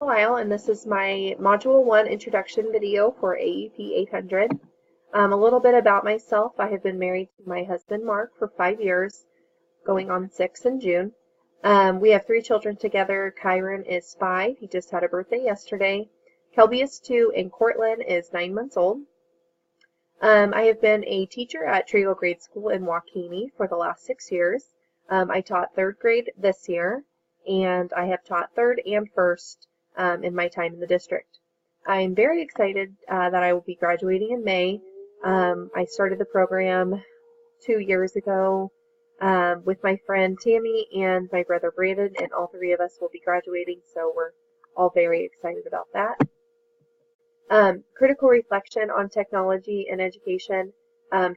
Lyle, and this is my Module 1 introduction video for AEP 800. A little bit about myself. I have been married to my husband Mark for 5 years, going on 6 in June. We have 3 children together. Kyron is 5. He just had a birthday yesterday. Kelby is 2, and Cortland is 9 months old. I have been a teacher at Trigo Grade School in Waukene for the last 6 years. I taught 3rd grade this year, and I have taught 3rd and 1st in my time in the district. I'm very excited that I will be graduating in May. I started the program 2 years ago with my friend Tammy and my brother Brandon, and all 3 of us will be graduating, so we're all very excited about that. Critical reflection on technology and education.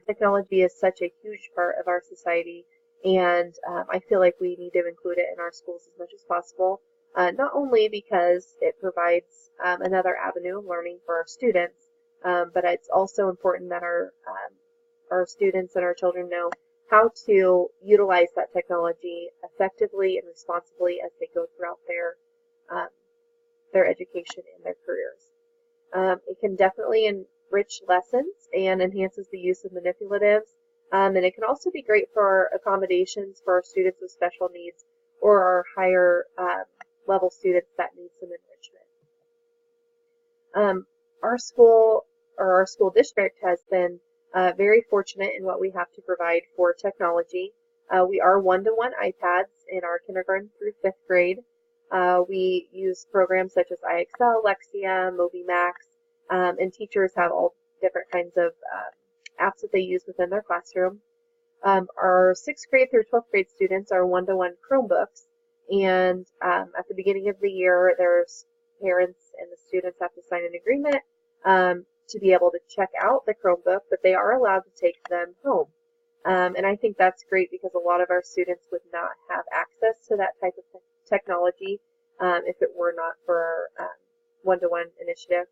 Technology is such a huge part of our society, and I feel like we need to include it in our schools as much as possible. Not only because it provides another avenue of learning for our students, but it's also important that our students and our children know how to utilize that technology effectively and responsibly as they go throughout their education and their careers. It can definitely enrich lessons and enhances the use of manipulatives. And it can also be great for accommodations for our students with special needs or our higher level students that need some enrichment. Our school or our school district has been very fortunate in what we have to provide for technology. We are one-to-one iPads in our kindergarten through 5th grade. We use programs such as IXL, Lexia, MobiMax, and teachers have all different kinds of apps that they use within their classroom. Our 6th grade through 12th grade students are one-to-one Chromebooks, and at the beginning of the year, there's parents and the students have to sign an agreement to be able to check out the Chromebook, but they are allowed to take them home. And I think that's great because a lot of our students would not have access to that type of technology if it were not for one-to-one initiative.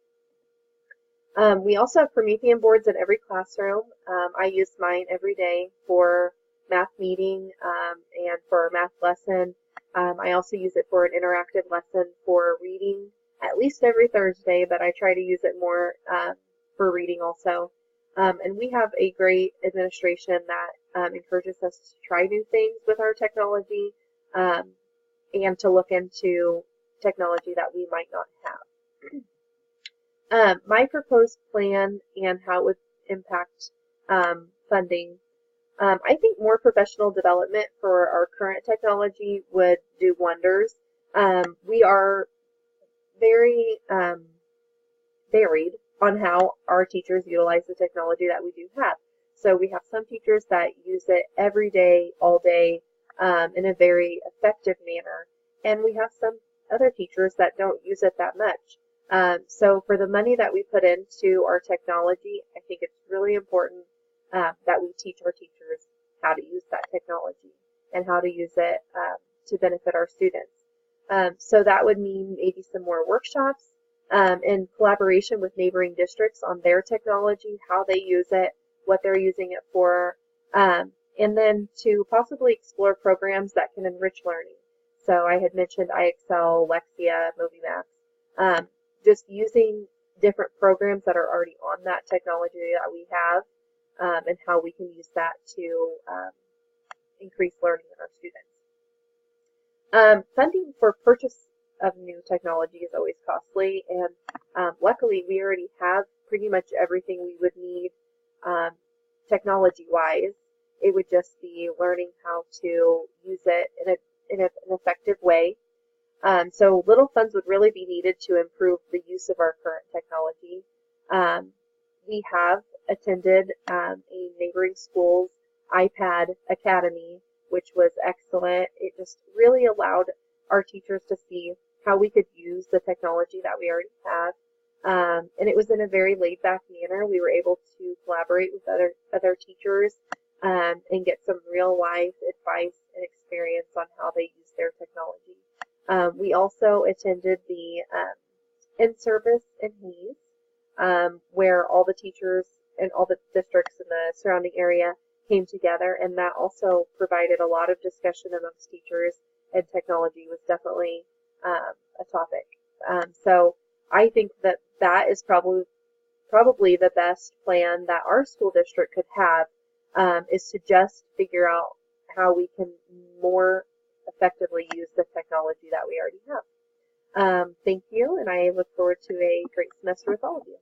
We also have Promethean boards in every classroom. I use mine every day for math meeting and for a math lesson. I also use it for an interactive lesson for reading at least every Thursday, but I try to use it more for reading also. And we have a great administration that encourages us to try new things with our technology and to look into technology that we might not have. My proposed plan and how it would impact funding. I think more professional development for our current technology would do wonders. We are very varied on how our teachers utilize the technology that we do have. So we have some teachers that use it every day, all day, in a very effective manner, and we have some other teachers that don't use it that much. So for the money that we put into our technology, I think it's really important that we teach our teachers how to use that technology and how to use it to benefit our students. So that would mean maybe some more workshops in collaboration with neighboring districts on their technology, how they use it, what they're using it for, and then to possibly explore programs that can enrich learning. So I had mentioned IXL, Lexia, MobiMax, just using different programs that are already on that technology that we have and how we can use that to increase learning in our students. Funding for purchase of new technology is always costly, and luckily we already have pretty much everything we would need technology-wise. It would just be learning how to use it in an effective way. So little funds would really be needed to improve the use of our current technology. We have attended a neighboring school's iPad Academy, which was excellent. It just really allowed our teachers to see how we could use the technology that we already have. And it was in a very laid-back manner. We were able to collaborate with other teachers and get some real-life advice and experience on how they use their technology. We also attended the in-service in Hayes, where all the teachers and all the districts in the surrounding area came together, and that also provided a lot of discussion amongst teachers, and technology was definitely a topic So I think that that is probably the best plan that our school district could have, is to just figure out how we can more effectively use the technology that we already have. Thank you, and I look forward to a great semester with all of you.